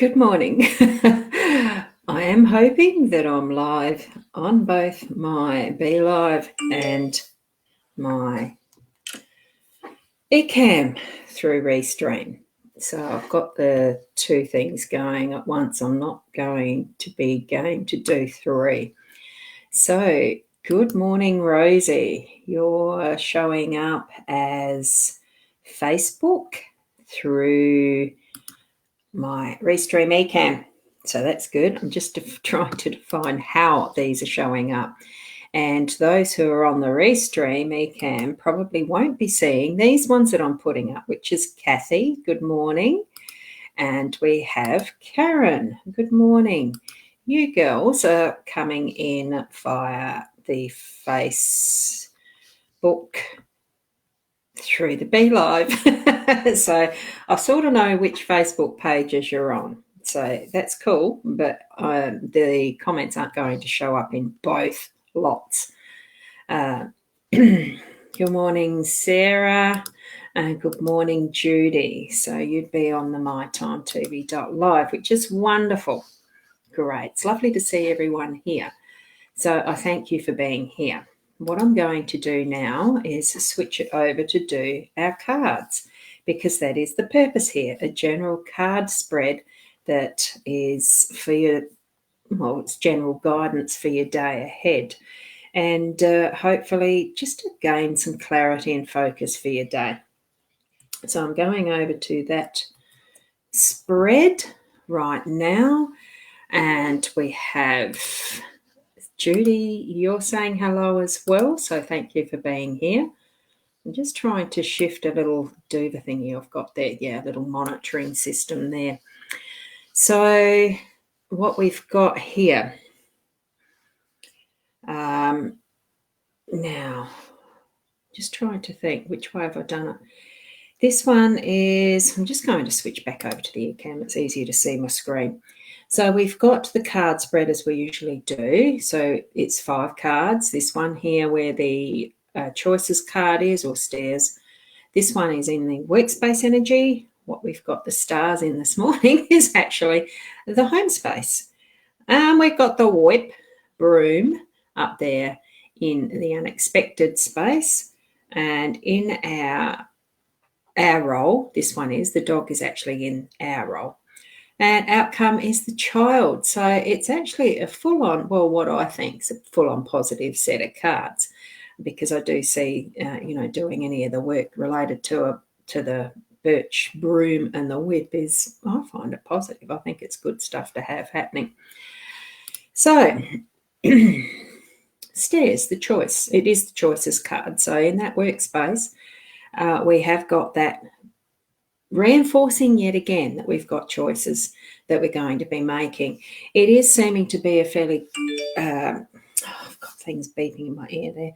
Good morning. I am hoping that I'm live on both my Be Live and my Ecamm through Restream. So I've got the two things going at once. I'm not going to be game to do three. So good morning, Rosie. You're showing up as Facebook through my Restream Ecamm. So that's good. I'm just trying to define how these are showing up. And those who are on the Restream Ecamm probably won't be seeing these ones that I'm putting up, which is Kathy. Good morning. And we have Karen. Good morning. You girls are coming in via the Facebook through the Be Live. So I sort of know which Facebook pages you're on. So that's cool, but the comments aren't going to show up in both lots. Good morning, Sarah. And good morning, Judy. So you'd be on the mytimetv.live, which is wonderful. Great. It's lovely to see everyone here. So I thank you for being here. What I'm going to do now is switch it over to do our cards, because that is the purpose here, a general card spread that is for your, well, it's general guidance for your day ahead, and hopefully just to gain some clarity and focus for your day. So I'm going over to that spread right now, and we have Judy, you're saying hello as well, so thank you for being here. I'm just trying to shift a little doova thingy I've got there. Yeah, a little monitoring system there. So what we've got here now, just trying to think, which way have I done it? This one is, I'm just going to switch back over to the Ecamm. It's easier to see my screen. So we've got the card spread as we usually do. So it's 5 cards. This one here where the choices card is, or stairs. This one is in the workspace energy. What we've got the stars in this morning is actually the home space. We've got the whip broom up there in the unexpected space. And in our role, this one is, the dog is actually in our role. And outcome is the child. So it's actually a full-on, well, what I think is a full-on positive set of cards, because I do see, doing any of the work related to the birch broom and the whip is, I find it positive. I think it's good stuff to have happening. So stairs, the choice. It is the choices card. So in that workspace, we have got that reinforcing yet again that we've got choices that we're going to be making. It is seeming to be a fairly, I've got things beeping in my ear there.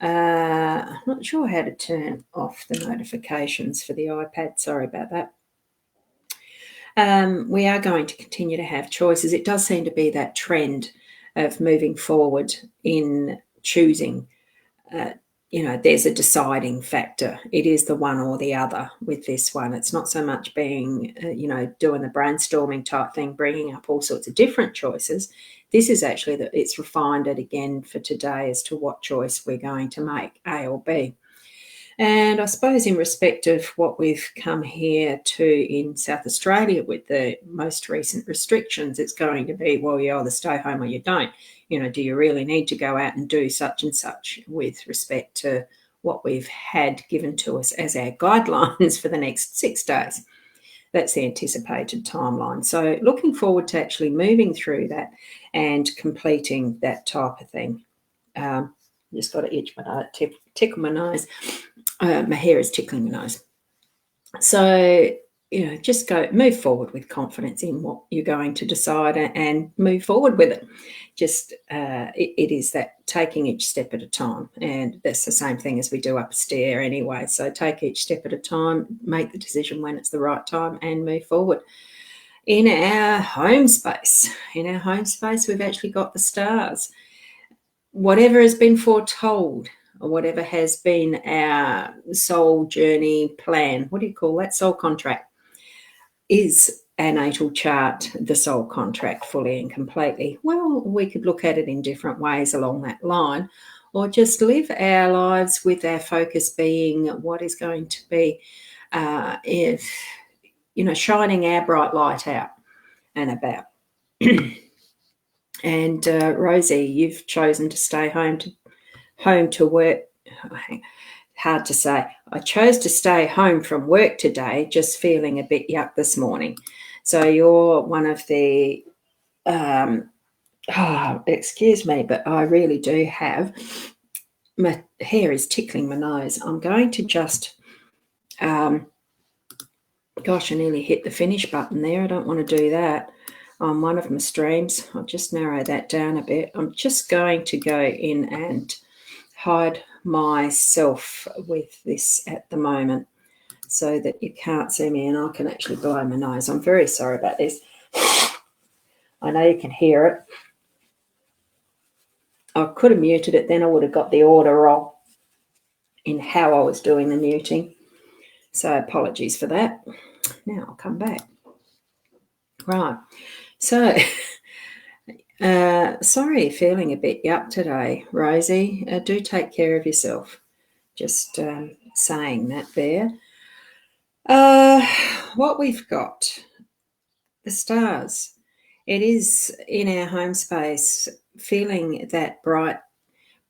I'm not sure how to turn off the notifications for the iPad. Sorry about that. We are going to continue to have choices. It does seem to be that trend of moving forward in choosing. There's a deciding factor. It is the one or the other with this one. It's not so much being, doing the brainstorming type thing, bringing up all sorts of different choices. This is actually that it's refined it again for today as to what choice we're going to make, A or B. And I suppose in respect of what we've come here to in South Australia with the most recent restrictions, it's going to be, well, you either stay home or you don't. Do you really need to go out and do such and such with respect to what we've had given to us as our guidelines for the next 6 days? That's the anticipated timeline. So looking forward to actually moving through that and completing that type of thing. Just got to itch my nose, tickle my nose. My hair is tickling my nose. So, just move forward with confidence in what you're going to decide and move forward with it. Just it is that taking each step at a time, and that's the same thing as we do up a stair anyway. So take each step at a time, make the decision when it's the right time, and move forward. In our home space, we've actually got the stars. Whatever has been foretold, or whatever has been our soul journey plan, what do you call that? Soul contract, is our natal chart, the soul contract fully and completely? Well, we could look at it in different ways along that line, or just live our lives with our focus being what is going to be, shining our bright light out and about. And Rosie, you've chosen to stay home to work. Hard to say. I chose to stay home from work today, just feeling a bit yuck this morning. So you're one of the, excuse me, but I really do have, my hair is tickling my nose. I'm going to just, gosh, I nearly hit the finish button there. I don't want to do that on one of my streams. I'll just narrow that down a bit. I'm just going to go in and hide myself with this at the moment so that you can't see me and I can actually blow my nose. I'm very sorry about this. I know you can hear it. I could have muted it, then I would have got the order wrong in how I was doing the muting. So apologies for that. Now I'll come back. Right. So sorry, feeling a bit yuck today, Rosie. Do take care of yourself. Just saying that there. What we've got, the stars. It is in our home space, feeling that bright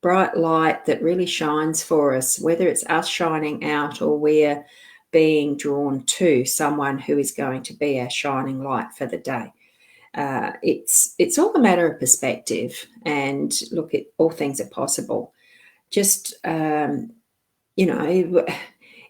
light that really shines for us, whether it's us shining out or we're being drawn to someone who is going to be our shining light for the day. It's all a matter of perspective, and look, all things are possible. Just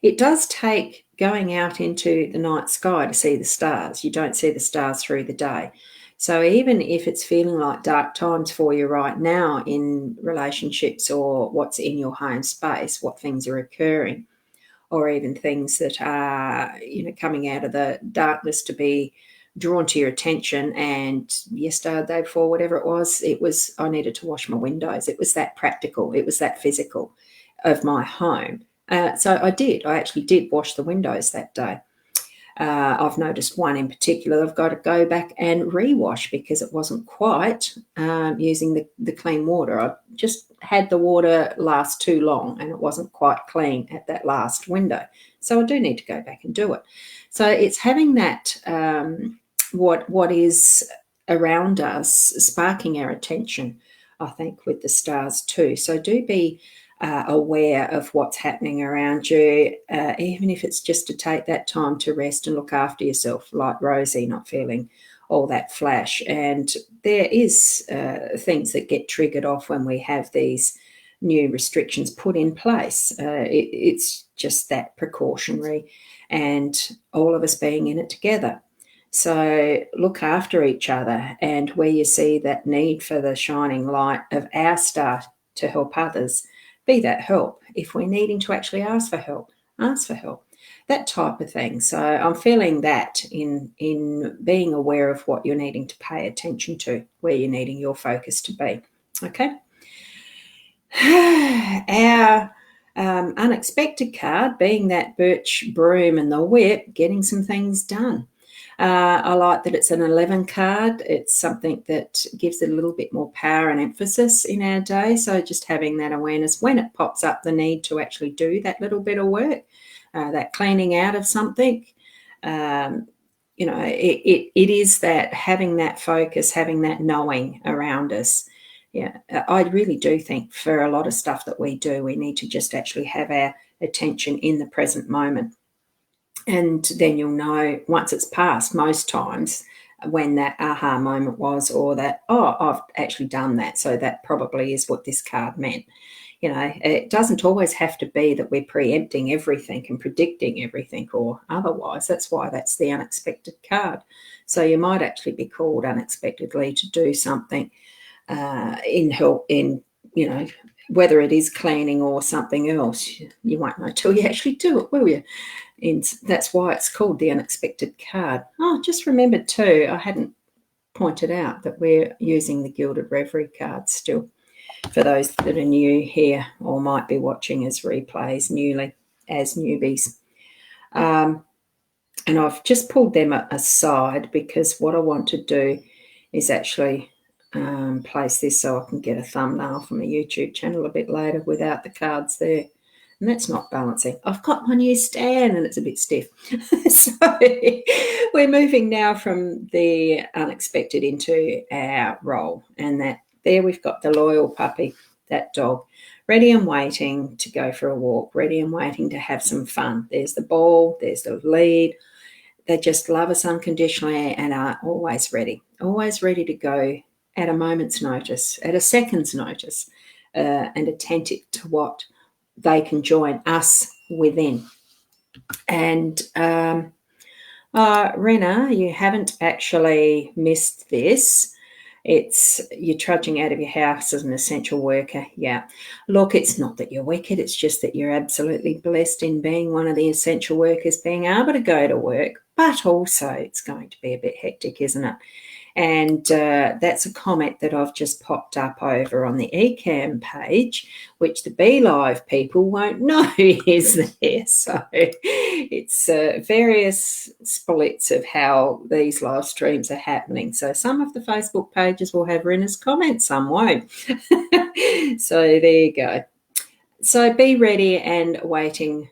it does take going out into the night sky to see the stars. You don't see the stars through the day. So even if it's feeling like dark times for you right now in relationships or what's in your home space, what things are occurring, or even things that are, coming out of the darkness to be drawn to your attention, and yesterday, the day before, whatever it was, I needed to wash my windows. It was that practical. It was that physical of my home. So I actually did wash the windows that day. I've noticed one in particular I've got to go back and rewash because it wasn't quite using the clean water. I just had the water last too long and it wasn't quite clean at that last window. So I do need to go back and do it. So it's having that what is around us sparking our attention, I think, with the stars too. So do be aware of what's happening around you, even if it's just to take that time to rest and look after yourself, like Rosie, not feeling all that flash. And there is things that get triggered off when we have these new restrictions put in place. It's just that precautionary, and all of us being in it together. So look after each other, and where you see that need for the shining light of our star to help others, be that help. If we're needing to actually ask for help, that type of thing. So I'm feeling that in being aware of what you're needing to pay attention to, where you're needing your focus to be. Okay. Our unexpected card being that birch broom and the whip, getting some things done. I like that it's an 11 card. It's something that gives it a little bit more power and emphasis in our day. So just having that awareness when it pops up, the need to actually do that little bit of work, that cleaning out of something. It is that having that focus, having that knowing around us. Yeah, I really do think for a lot of stuff that we do, we need to just actually have our attention in the present moment. And then you'll know once it's passed, most times, when that aha moment was, or that, I've actually done that. So that probably is what this card meant. It doesn't always have to be that we're preempting everything and predicting everything or otherwise. That's why that's the unexpected card. So you might actually be called unexpectedly to do something whether it is cleaning or something else. You won't know till you actually do it, will you? And that's why it's called the unexpected card. Just remembered too, I hadn't pointed out that we're using the Gilded Reverie card still, for those that are new here or might be watching as replays newly, as newbies. And I've just pulled them aside because what I want to do is actually place this so I can get a thumbnail from the YouTube channel a bit later without the cards there. And that's not balancing. I've got my new stand and it's a bit stiff. So we're moving now from the unexpected into our role. And that there we've got the loyal puppy, that dog, ready and waiting to go for a walk, ready and waiting to have some fun. There's the ball, there's the lead. They just love us unconditionally and are always ready to go at a moment's notice, at a second's notice, and attentive to what they can join us within. And Rena, you haven't actually missed this. It's you're trudging out of your house as an essential worker. Yeah. Look, it's not that you're wicked. It's just that you're absolutely blessed in being one of the essential workers, being able to go to work. But also it's going to be a bit hectic, isn't it? And that's a comment that I've just popped up over on the eCam page, which the Be Live people won't know is there. So it's various splits of how these live streams are happening. So some of the Facebook pages will have Rena's comments, some won't. So there you go. So be ready and waiting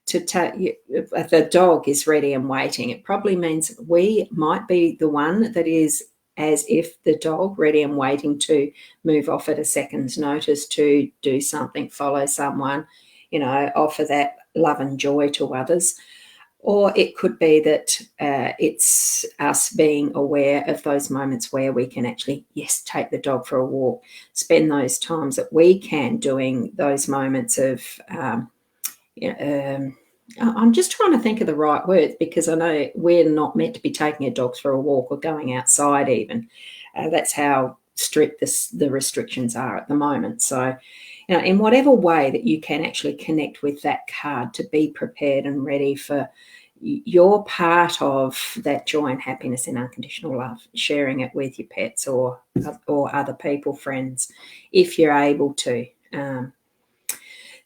to take you. If the dog is ready and waiting, it probably means we might be the one that is as if the dog ready and waiting to move off at a second's notice to do something, follow someone, offer that love and joy to others. Or it could be that it's us being aware of those moments where we can actually, yes, take the dog for a walk, spend those times that we can doing those moments of I'm just trying to think of the right words because I know we're not meant to be taking our dogs for a walk or going outside even. That's how strict the restrictions are at the moment. So, in whatever way that you can actually connect with that card to be prepared and ready for your part of that joy and happiness and unconditional love, sharing it with your pets or other people, friends, if you're able to.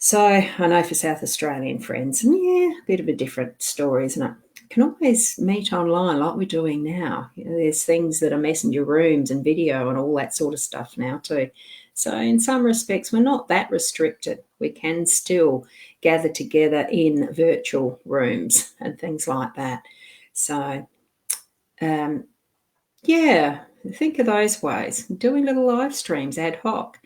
So I know for South Australian friends, and yeah, a bit of a different story, isn't it? Can always meet online like we're doing now. There's things that are messenger rooms and video and all that sort of stuff now too. So in some respects, we're not that restricted. We can still gather together in virtual rooms and things like that. So, yeah, think of those ways. Doing little live streams ad hoc.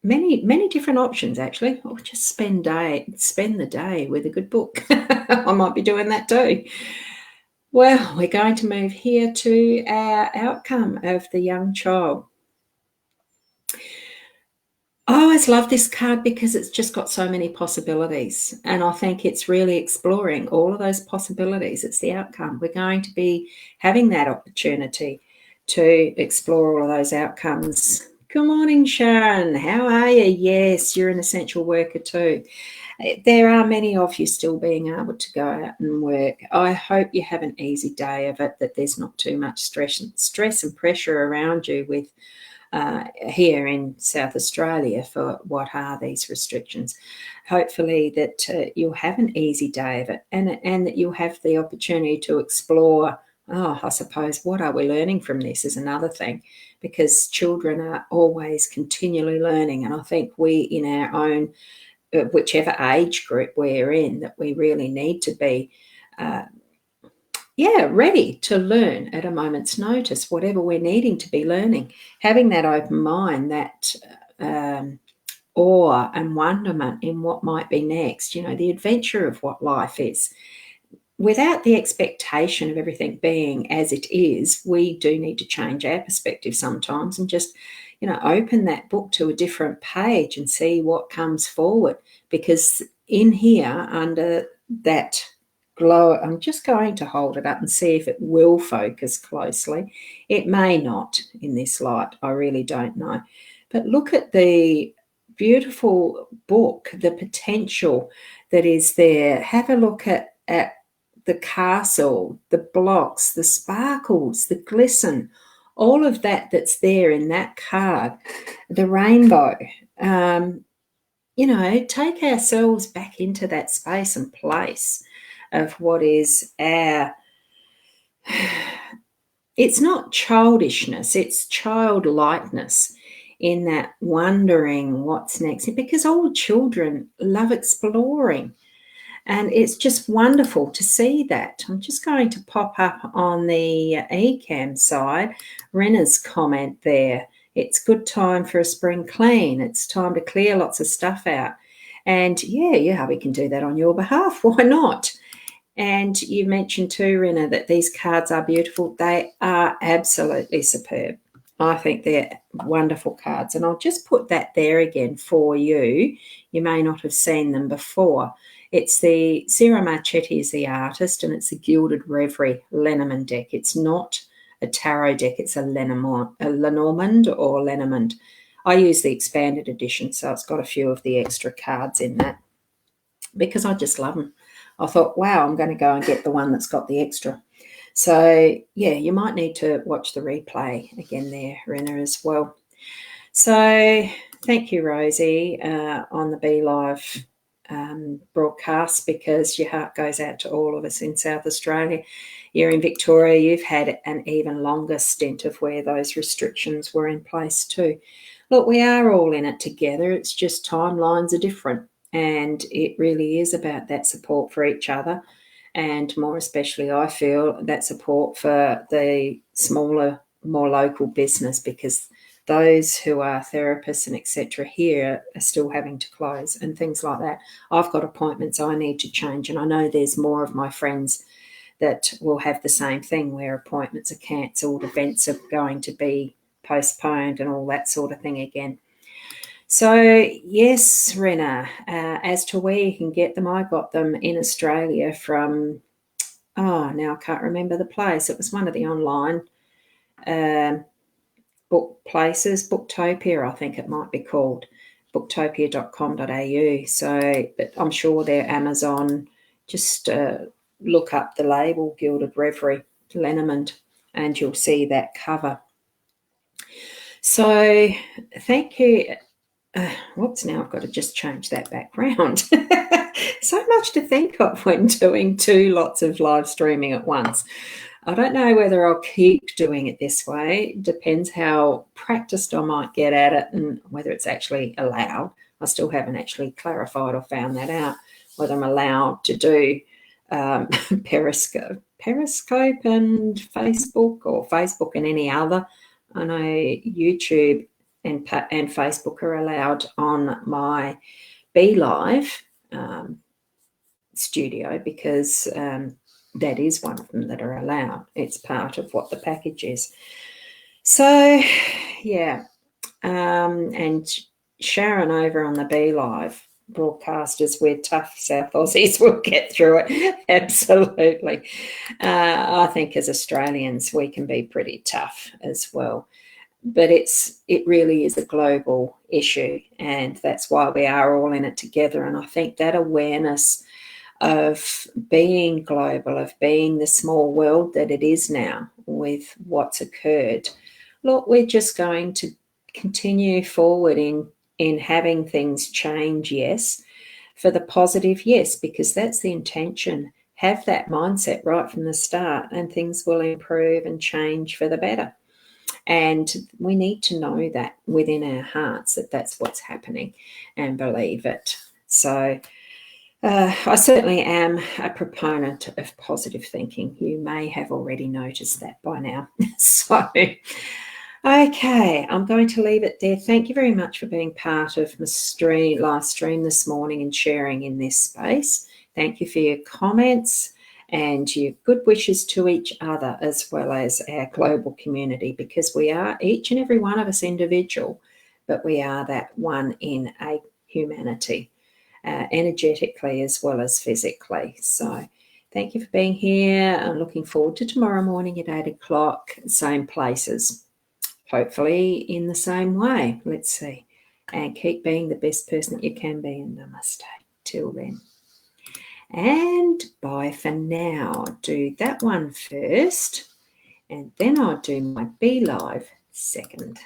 Many different options actually, or just spend the day with a good book. I might be doing that too. Well, we're going to move here to our outcome of the young child. I always love this card because it's just got so many possibilities, and I think it's really exploring all of those possibilities. It's the outcome. We're going to be having that opportunity to explore all of those outcomes. Good morning, Sharon. How are you? Yes, you're an essential worker too. There are many of you still being able to go out and work. I hope you have an easy day of it, that there's not too much stress and pressure around you with here in South Australia for what are these restrictions. Hopefully that you'll have an easy day of it, and that you'll have the opportunity to explore. I suppose what are we learning from this is another thing, because children are always continually learning, and I think we in our own whichever age group we're in, that we really need to be ready to learn at a moment's notice, whatever we're needing to be learning, having that open mind, that awe and wonderment in what might be next, the adventure of what life is. Without the expectation of everything being as it is, we do need to change our perspective sometimes and just, open that book to a different page and see what comes forward. Because in here, under that glow, I'm just going to hold it up and see if it will focus closely. It may not in this light. I really don't know. But look at the beautiful book, the potential that is there. Have a look at the castle, the blocks, the sparkles, the glisten, all of that's there in that card, the rainbow. Take ourselves back into that space and place. of what is our, it's not childishness, it's childlikeness in that wondering what's next, because all children love exploring. And it's just wonderful to see that. I'm just going to pop up on the eCam side, Rena's comment there. It's good time for a spring clean. It's time to clear lots of stuff out. And yeah, hubby can do that on your behalf. Why not? And you mentioned too, Rena, that these cards are beautiful. They are absolutely superb. I think they're wonderful cards. And I'll just put that there again for you. You may not have seen them before. It's the Ciro Marchetti is the artist, and it's a Gilded Reverie Lenormand deck. It's not a tarot deck. It's a Lenormand or Lenormand. I use the expanded edition, so it's got a few of the extra cards in that because I just love them. I thought, wow, I'm going to go and get the one that's got the extra. So, yeah, you might need to watch the replay again there, Rena, as well. So thank you, Rosie, on the Be Live broadcast, because your heart goes out to all of us in South Australia. You're in Victoria. You've had an even longer stint of where those restrictions were in place too. Look, we are all in it together. It's just timelines are different, and it really is about that support for each other, and more especially I feel that support for the smaller, more local business, because those who are therapists and etc. here are still having to close and things like that. I've got appointments I need to change, and I know there's more of my friends that will have the same thing where appointments are cancelled, events are going to be postponed and all that sort of thing again. So, yes, Rena, as to where you can get them, I got them in Australia from, now I can't remember the place. It was one of the online book places, Booktopia, I think it might be called, booktopia.com.au. So, but I'm sure they're Amazon. Just look up the label Gilded Reverie Lenormand and you'll see that cover. So thank you. Whoops, now I've got to just change that background. So much to think of when doing lots of live streaming at once. I don't know whether I'll keep doing it this way. Depends how practiced I might get at it and whether it's actually allowed. I still haven't actually clarified or found that out, whether I'm allowed to do Periscope and Facebook, or Facebook and any other. I know YouTube and Facebook are allowed on my Be Live studio, because that is one of them that are allowed. It's part of what the package is. So, yeah. And Sharon over on the Be Live broadcasters, we're tough South Aussies, we'll get through it. Absolutely. I think as Australians, we can be pretty tough as well. But it really is a global issue, and that's why we are all in it together. And I think that awareness of being global, of being the small world that it is now with what's occurred, look, we're just going to continue forward in having things change, yes, for the positive, yes, because that's the intention. Have that mindset right from the start and things will improve and change for the better. And we need to know that within our hearts that that's what's happening and believe it. So I certainly am a proponent of positive thinking. You may have already noticed that by now. So, okay, I'm going to leave it there. Thank you very much for being part of my live stream this morning and sharing in this space. Thank you for your comments and your good wishes to each other as well as our global community, because we are, each and every one of us, individual, but we are that one in a humanity, energetically as well as physically. So thank you for being here. I'm looking forward to tomorrow morning at 8 o'clock, same places, hopefully in the same way. Let's see. And keep being the best person that you can be, and namaste. Till then. And bye for now. I'll do that one first, and then I'll do my Be Live second.